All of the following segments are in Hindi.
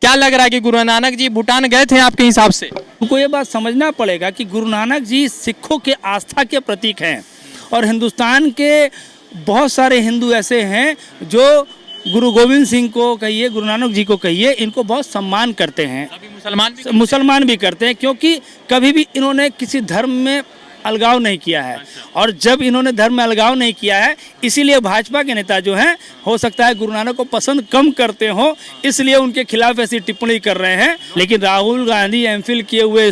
क्या लग रहा है कि गुरु नानक जी भूटान गए थे आपके हिसाब से? उनको ये बात समझना पड़ेगा कि गुरु नानक जी सिखों के आस्था के प्रतीक हैं और हिंदुस्तान के बहुत सारे हिंदू ऐसे हैं जो गुरु गोविंद सिंह को कहिए, गुरु नानक जी को कहिए, इनको बहुत सम्मान करते हैं। मुसलमान भी करते हैं क्योंकि कभी भी इन्होंने किसी धर्म में अलगाव नहीं किया है। और जब इन्होंने धर्म में अलगाव नहीं किया है, इसीलिए भाजपा के नेता जो हैं हो सकता है गुरु नानक को पसंद कम करते हो, इसलिए उनके खिलाफ ऐसी टिप्पणी कर रहे हैं। लेकिन राहुल गांधी एमफिल किए हुए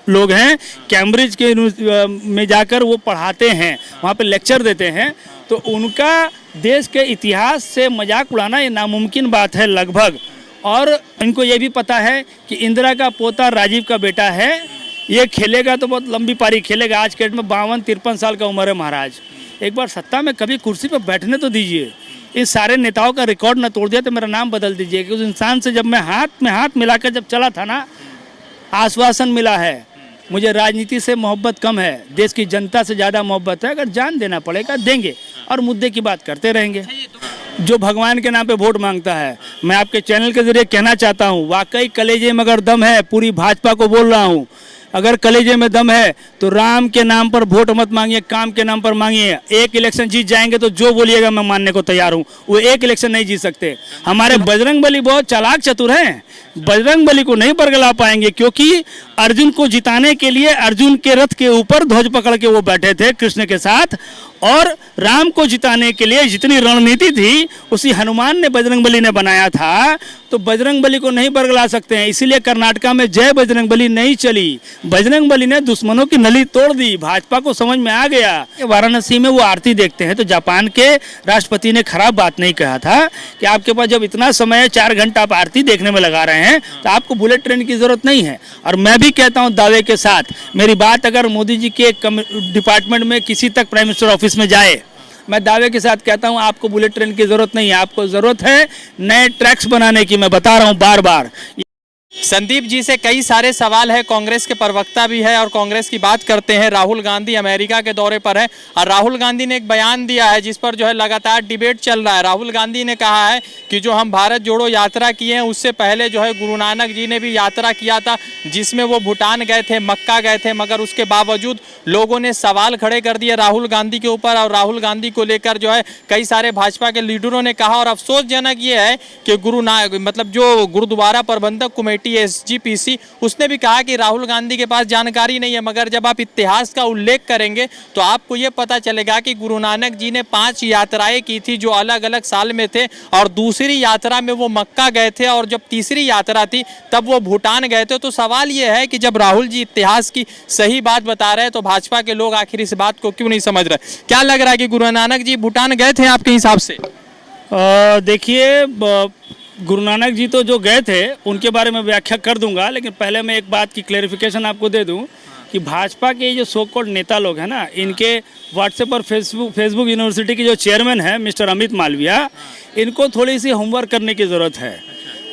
लोग हैं, कैम्ब्रिज के में जाकर वो पढ़ाते हैं, वहाँ पे लेक्चर देते हैं, तो उनका देश के इतिहास से मजाक उड़ाना ये नामुमकिन बात है लगभग। और इनको ये भी पता है कि इंदिरा का पोता राजीव का बेटा है, ये खेलेगा तो बहुत लंबी पारी खेलेगा। आज के डेट में 52-53 साल का उम्र है महाराज, एक बार सत्ता में कभी कुर्सी पर बैठने तो दीजिए। इस सारे नेताओं का रिकॉर्ड न तोड़ दिया तो मेरा नाम बदल दीजिए कि उस इंसान से जब मैं हाथ में हाथ मिलाकर जब चला था ना, आश्वासन मिला है मुझे राजनीति से मोहब्बत कम है, देश की जनता से ज़्यादा मोहब्बत है, अगर जान देना पड़ेगा देंगे और मुद्दे की बात करते रहेंगे। जो भगवान के नाम पे वोट मांगता है, मैं आपके चैनल के जरिए कहना चाहता हूँ, वाकई कलेजे में अगर दम है, पूरी भाजपा को बोल रहा हूँ, अगर कलेजे में दम है तो राम के नाम पर वोट मत मांगिए, काम के नाम पर मांगिए। एक इलेक्शन जीत जाएंगे तो जो बोलिएगा मैं मानने को तैयार हूँ, वो एक इलेक्शन नहीं जीत सकते। हमारे बजरंगबली बहुत चालाक चतुर हैं, बजरंगबली को नहीं बरगला पाएंगे क्योंकि अर्जुन को जिताने के लिए अर्जुन के रथ के ऊपर ध्वज पकड़ के वो बैठे थे कृष्ण के साथ, और राम को जिताने के लिए जितनी रणनीति थी उसी हनुमान ने बजरंगबली ने बनाया था, तो बजरंगबली को नहीं बरगला सकते हैं। इसीलिए कर्नाटका में जय बजरंगबली नहीं चली, बजरंगबली ने दुश्मनों की नली तोड़ दी। भाजपा को समझ में आ गया। वाराणसी में वो आरती देखते हैं तो जापान के राष्ट्रपति ने खराब बात नहीं कहा था कि आपके पास जब इतना समय है, 4 घंटा आप आरती देखने में लगा रहे हैं, तो आपको बुलेट ट्रेन की जरूरत नहीं है। और मैं भी कहता हूँ दावे के साथ, मेरी बात अगर मोदी जी के डिपार्टमेंट में किसी तक प्राइम मिनिस्टर ऑफिस में जाए, मैं दावे के साथ कहता हूं आपको बुलेट ट्रेन की जरूरत नहीं है, आपको जरूरत है नए ट्रैक्स बनाने की। मैं बता रहा हूं बार बार। संदीप जी से कई सारे सवाल है, कांग्रेस के प्रवक्ता भी है और कांग्रेस की बात करते हैं। राहुल गांधी अमेरिका के दौरे पर है और राहुल गांधी ने एक बयान दिया है जिस पर जो है लगातार डिबेट चल रहा है। राहुल गांधी ने कहा है कि जो हम भारत जोड़ो यात्रा किए हैं उससे पहले जो है गुरु नानक जी ने भी यात्रा किया था, जिसमें वो भूटान गए थे, मक्का गए थे, मगर उसके बावजूद लोगों ने सवाल खड़े कर दिए राहुल गांधी के ऊपर। और राहुल गांधी को लेकर जो है कई सारे भाजपा के लीडरों ने कहा, और अफसोसजनक ये है कि जो गुरुद्वारा प्रबंधक कमेटी SGPC, उसने भी कहा कि राहुल गांधी के पास जानकारी नहीं है। मगर जब आप इतिहास का उल्लेख करेंगे तो आपको ये पता चलेगा कि गुरु नानक जी ने 5 यात्राएं की थी जो अलग अलग साल में थे, और दूसरी यात्रा में वो मक्का गए थे, और जब तीसरी यात्रा थी तब वो भूटान गए थे। तो सवाल ये है कि जब राहुल जी इतिहास की सही बात बता रहे हैं तो भाजपा के लोग आखिर इस बात को क्यों नहीं समझ रहे? क्या लग रहा है कि गुरु नानक जी भूटान गए थे आपके हिसाब से? देखिए, गुरु नानक जी तो जो गए थे उनके बारे में व्याख्या कर दूंगा, लेकिन पहले मैं एक बात की क्लेरिफिकेशन आपको दे दूं कि भाजपा के जो सो कॉल्ड नेता लोग हैं ना, इनके व्हाट्सएप और फेसबुक यूनिवर्सिटी के जो चेयरमैन हैं मिस्टर अमित मालविया, इनको थोड़ी सी होमवर्क करने की ज़रूरत है।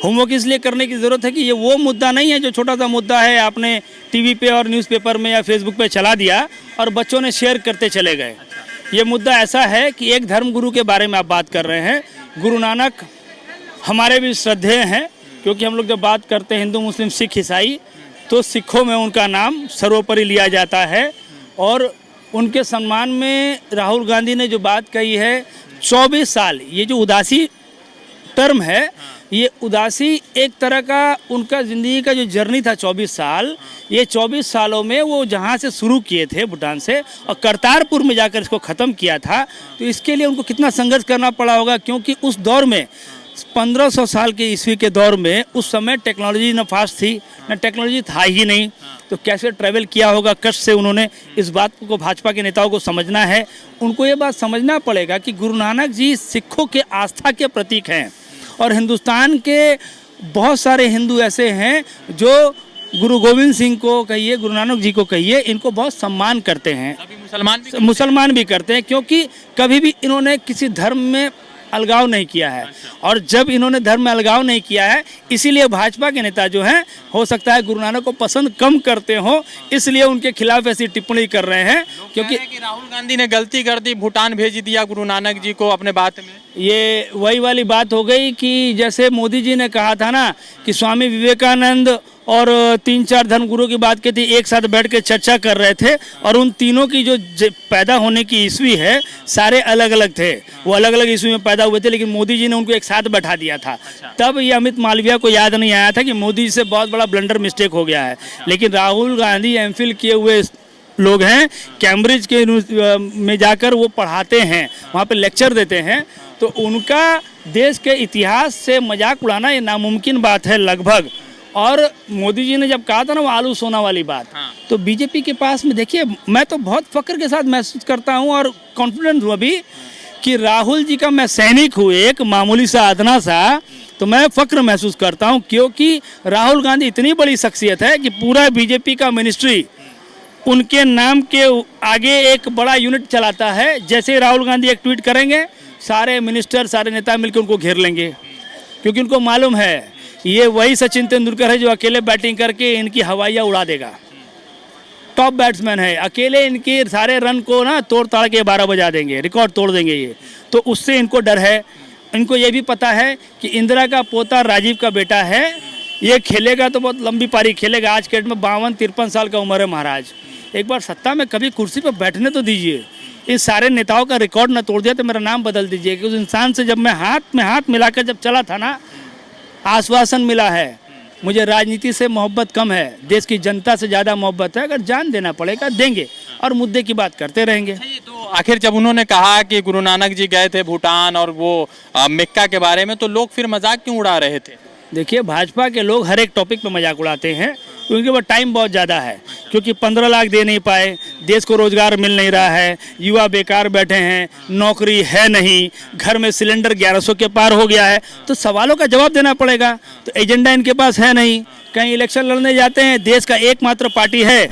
होमवर्क इसलिए करने की ज़रूरत है कि ये वो मुद्दा नहीं है जो छोटा सा मुद्दा है आपने टीवी पे और न्यूज़पेपर में या फेसबुक पे चला दिया और बच्चों ने शेयर करते चले गए। ये मुद्दा ऐसा है कि एक धर्म गुरु के बारे में आप बात कर रहे हैं। गुरु नानक हमारे भी श्रद्धेय हैं, क्योंकि हम लोग जब बात करते हैं हिंदू मुस्लिम सिख ईसाई, तो सिखों में उनका नाम सर्वोपरि लिया जाता है। और उनके सम्मान में राहुल गांधी ने जो बात कही है 24 साल, ये जो उदासी टर्म है, ये उदासी एक तरह का उनका ज़िंदगी का जो जर्नी था 24 साल, ये 24 सालों में वो जहाँ से शुरू किए थे भूटान से और करतारपुर में जाकर इसको ख़त्म किया था, तो इसके लिए उनको कितना संघर्ष करना पड़ा होगा। क्योंकि उस दौर में 1500 साल के ईस्वी के दौर में उस समय टेक्नोलॉजी न फास्ट थी, न टेक्नोलॉजी था ही नहीं, तो कैसे ट्रैवल किया होगा कष्ट से उन्होंने। इस बात को भाजपा के नेताओं को समझना है। उनको ये बात समझना पड़ेगा कि गुरु नानक जी सिखों के आस्था के प्रतीक हैं और हिंदुस्तान के बहुत सारे हिंदू ऐसे हैं जो गुरु गोविंद सिंह को कहिए, गुरु नानक जी को कहिए, इनको बहुत सम्मान करते हैं। मुसलमान भी करते हैं क्योंकि कभी भी इन्होंने किसी धर्म में अलगाव नहीं किया है। और जब इन्होंने धर्म में अलगाव नहीं किया है, इसीलिए भाजपा के नेता जो हैं हो सकता है गुरु नानक को पसंद कम करते हो, इसलिए उनके खिलाफ ऐसी टिप्पणी कर रहे हैं। क्योंकि राहुल गांधी ने गलती कर दी, भूटान भेज दिया गुरु नानक जी को अपने बात में। ये वही वाली बात हो गई कि जैसे मोदी जी ने कहा था ना कि स्वामी विवेकानंद और 3-4 धर्मगुरुओं की बात की थी, एक साथ बैठ के चर्चा कर रहे थे और उन तीनों की जो पैदा होने की ईस्वी है सारे अलग अलग थे, वो अलग अलग ईस्वी में पैदा हुए थे, लेकिन मोदी जी ने उनको एक साथ बैठा दिया था। तब ये अमित मालवीय को याद नहीं आया था कि मोदी जी से बहुत बड़ा ब्लंडर मिस्टेक हो गया है। लेकिन राहुल गांधी एमफिल किए हुए लोग हैं, कैम्ब्रिज के में जाकर वो पढ़ाते हैं, वहाँ पे लेक्चर देते हैं, तो उनका देश के इतिहास से मजाक उड़ाना ये नामुमकिन बात है लगभग। और मोदी जी ने जब कहा था ना वो आलू सोना वाली बात, तो बीजेपी के पास में देखिए, मैं तो बहुत फक्र के साथ महसूस करता हूँ और कॉन्फिडेंट हूँ अभी कि राहुल जी का मैं सैनिक हूँ, एक मामूली सा अदना सा, तो मैं फक्र महसूस करता हूँ क्योंकि राहुल गांधी इतनी बड़ी शख्सियत है कि पूरा बीजेपी का मिनिस्ट्री उनके नाम के आगे एक बड़ा यूनिट चलाता है। जैसे राहुल गांधी एक ट्वीट करेंगे, सारे मिनिस्टर, सारे नेता मिलकर उनको घेर लेंगे, क्योंकि उनको मालूम है ये वही सचिन तेंदुलकर है जो अकेले बैटिंग करके इनकी हवाइयाँ उड़ा देगा। टॉप बैट्समैन है, अकेले इनके सारे रन को ना तोड़ ताड़ के 12 बजा देंगे, रिकॉर्ड तोड़ देंगे ये। तो उससे इनको डर है। इनको ये भी पता है कि इंदिरा का पोता राजीव का बेटा है, ये खेलेगा तो बहुत लंबी पारी खेलेगा। आज के डेट में 52-53 साल का उम्र है महाराज, एक बार सत्ता में कभी कुर्सी पर बैठने तो दीजिए। इस सारे नेताओं का रिकॉर्ड न तोड़ दिया तो मेरा नाम बदल दीजिए। कि उस इंसान से जब मैं हाथ में हाथ मिलाकर जब चला था ना, आश्वासन मिला है। मुझे राजनीति से मोहब्बत कम है, देश की जनता से ज़्यादा मोहब्बत है। अगर जान देना पड़ेगा देंगे और मुद्दे की बात करते रहेंगे। तो आखिर जब उन्होंने कहा कि गुरु नानक जी गए थे भूटान और वो मिक्का के बारे में, तो लोग फिर मजाक क्यों उड़ा रहे थे? देखिए, भाजपा के लोग हर एक टॉपिक पे मजाक उड़ाते हैं, उनके पास टाइम बहुत ज़्यादा है, क्योंकि 15 लाख दे नहीं पाए, देश को रोजगार मिल नहीं रहा है, युवा बेकार बैठे हैं, नौकरी है नहीं, घर में सिलेंडर 1100 के पार हो गया है, तो सवालों का जवाब देना पड़ेगा। तो एजेंडा इनके पास है नहीं, कहीं इलेक्शन लड़ने जाते हैं। देश का एकमात्र पार्टी है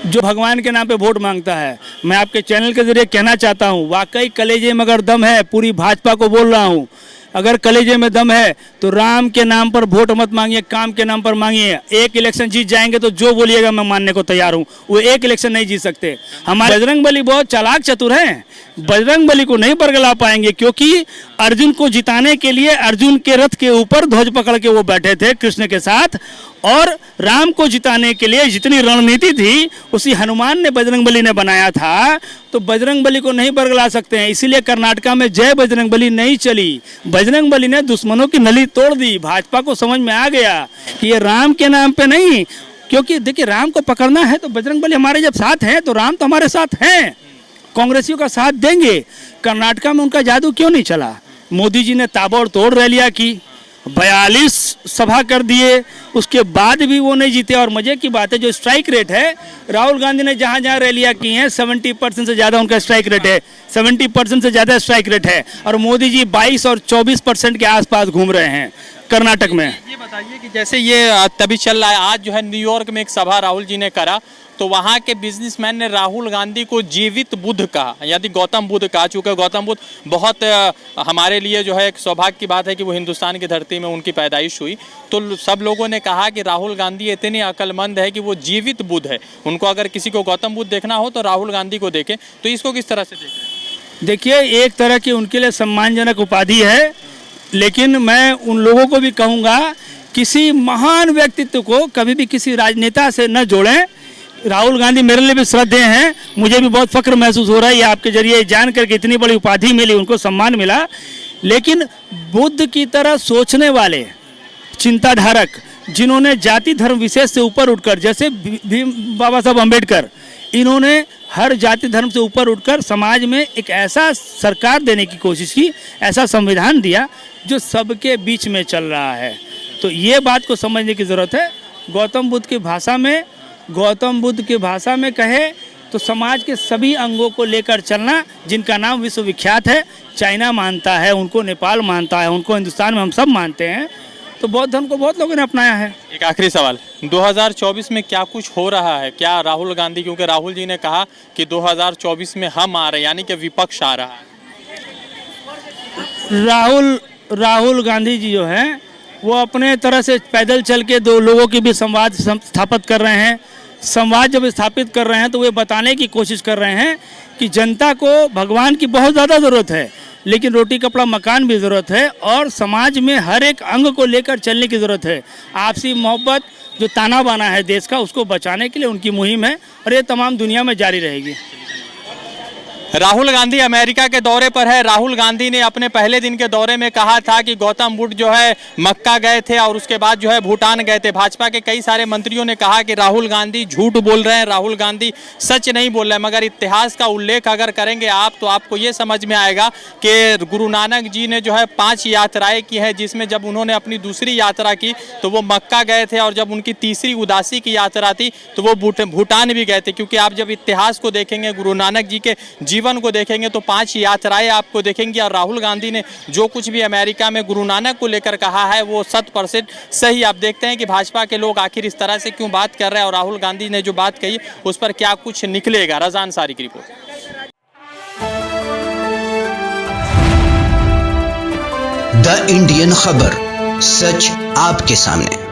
जो भगवान के नाम पे वोट मांगता है। मैं आपके चैनल के जरिए कहना चाहता हूँ, वाकई कलेजे में अगर दम है, पूरी भाजपा को बोल रहा हूँ, अगर कलेजे में दम है तो राम के नाम पर वोट मत मांगिए, काम के नाम पर मांगिए। एक इलेक्शन जीत जाएंगे तो जो बोलिएगा मैं मानने को तैयार हूँ। वो एक इलेक्शन नहीं जीत सकते। हमारे बजरंगबली बहुत चालाक चतुर हैं, बजरंगबली को नहीं बरगला पाएंगे, क्योंकि अर्जुन को जिताने के लिए अर्जुन के रथ के ऊपर ध्वज पकड़ के वो बैठे थे कृष्ण के साथ, और राम को जिताने के लिए जितनी रणनीति थी उसी हनुमान ने बजरंगबली ने बनाया था। तो बजरंगबली को नहीं बरगला सकते हैं, इसीलिए कर्नाटका में जय बजरंगबली नहीं चली। बजरंगबली ने दुश्मनों की नली तोड़ दी। भाजपा को समझ में आ गया कि ये राम के नाम पे नहीं, क्योंकि देखिए राम को पकड़ना है तो बजरंगबली हमारे जब साथ हैं तो राम तो हमारे साथ हैं, कांग्रेसियों का साथ देंगे। कर्नाटका में उनका जादू क्यों नहीं चला? मोदी जी ने ताबड़तोड़ रैलियां की, 42 सभा कर दिए, उसके बाद भी वो नहीं जीते। और मजे की बात है, जो स्ट्राइक रेट है, राहुल गांधी ने जहां जहां रैलियां की हैं 70% से ज़्यादा उनका स्ट्राइक रेट है, 70% से ज़्यादा स्ट्राइक रेट है। और मोदी जी 22 और 24% के आसपास घूम रहे हैं कर्नाटक में। ये बताइए कि जैसे ये तभी चल रहा है, आज जो है न्यूयॉर्क में एक सभा राहुल जी ने करा, तो वहाँ के बिजनेसमैन ने राहुल गांधी को जीवित बुद्ध कहा, यानी गौतम बुद्ध कहा। चूँकि गौतम बुद्ध बहुत हमारे लिए जो है एक सौभाग्य की बात है कि वो हिंदुस्तान की धरती में उनकी पैदाइश हुई, तो सब लोगों ने कहा कि राहुल गांधी इतने अक्लमंद है कि वो जीवित बुद्ध है। उनको अगर किसी को गौतम बुद्ध देखना हो तो राहुल गांधी को देखें। तो इसको किस तरह से देख रहे हैं? देखिए, एक तरह की उनके लिए सम्मानजनक उपाधि है, लेकिन मैं उन लोगों को भी कहूँगा, किसी महान व्यक्तित्व को कभी भी किसी राजनेता से न जोड़ें। राहुल गांधी मेरे लिए भी श्रद्धेय हैं, मुझे भी बहुत फक्र महसूस हो रहा है ये आपके जरिए जान करके, इतनी बड़ी उपाधि मिली, उनको सम्मान मिला। लेकिन बुद्ध की तरह सोचने वाले चिंताधारक, जिन्होंने जाति धर्म विशेष से ऊपर उठकर, जैसे बाबा साहब अम्बेडकर, इन्होंने हर जाति धर्म से ऊपर उठकर समाज में एक ऐसा सरकार देने की कोशिश की, ऐसा संविधान दिया जो सबके बीच में चल रहा है। तो ये बात को समझने की ज़रूरत है। गौतम बुद्ध की भाषा में कहे तो समाज के सभी अंगों को लेकर चलना, जिनका नाम विश्वविख्यात है। चाइना मानता है उनको, नेपाल मानता है उनको, हिंदुस्तान में हम सब मानते हैं। तो बौद्ध धर्म को बहुत लोगों ने अपनाया है। एक आखिरी सवाल, 2024 में क्या कुछ हो रहा है? क्या राहुल गांधी, क्योंकि राहुल जी ने कहा कि 2024 में हम आ रहे हैं, यानी कि विपक्ष आ रहा है। राहुल गांधी जी जो हैं वो अपने तरह से पैदल चल के दो लोगों के भी संवाद स्थापित कर रहे हैं। संवाद जब स्थापित कर रहे हैं तो वे बताने की कोशिश कर रहे हैं कि जनता को भगवान की बहुत ज़्यादा ज़रूरत है, लेकिन रोटी कपड़ा मकान भी ज़रूरत है और समाज में हर एक अंग को लेकर चलने की ज़रूरत है। आपसी मोहब्बत जो ताना बाना है देश का, उसको बचाने के लिए उनकी मुहिम है और ये तमाम दुनिया में जारी रहेगी। राहुल गांधी अमेरिका के दौरे पर है। राहुल गांधी ने अपने पहले दिन के दौरे में कहा था कि गौतम बुद्ध जो है मक्का गए थे और उसके बाद जो है भूटान गए थे। भाजपा के कई सारे मंत्रियों ने कहा कि राहुल गांधी झूठ बोल रहे हैं, राहुल गांधी सच नहीं बोल रहे हैं। मगर इतिहास का उल्लेख अगर करेंगे आप तो आपको ये समझ में आएगा कि गुरु नानक जी ने जो है 5 यात्राएं की है, जिसमें जब उन्होंने अपनी दूसरी यात्रा की तो वो मक्का गए थे और जब उनकी तीसरी उदासी की यात्रा थी तो वो भूटान भी गए थे। क्योंकि आप जब इतिहास को देखेंगे, गुरु नानक जी के जीवन को देखेंगे तो 5 यात्राएं आपको देखेंगे। और राहुल गांधी ने जो कुछ भी अमेरिका में गुरु नानक को लेकर कहा है वो 100% सही। आप देखते हैं कि भाजपा के लोग आखिर इस तरह से क्यों बात कर रहे हैं और राहुल गांधी ने जो बात कही उस पर क्या कुछ निकलेगा। रज़ा अंसारी की रिपोर्ट। द इंडियन खबर, सच आपके सामने।